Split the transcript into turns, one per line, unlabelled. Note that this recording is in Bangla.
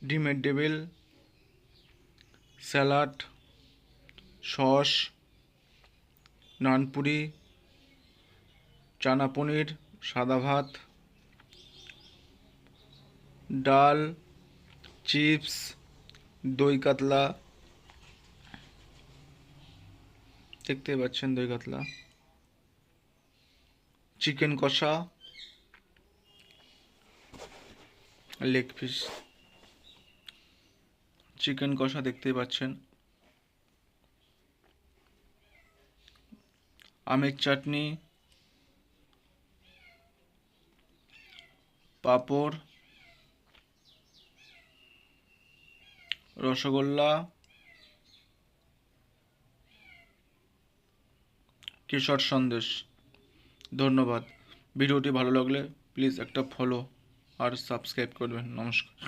ডিমের টেবিল, স্যালাড, সস, নানপুরি, চানা পনির, সাদা ভাত, ডাল, চিপস, দই কাতলা, দেখতে পাচ্ছেন দই কাতলা, চিকেন কষা, লেগ পিস, চিকেন কষা দেখতে পাচ্ছেন, আমের চাটনি, পাঁপড়, রসগোল্লা, কেশর সন্দেশ। ধন্যবাদ। ভিডিওটি ভালো লাগলে প্লিজ একটা ফলো আর সাবস্ক্রাইব করবেন। নমস্কার।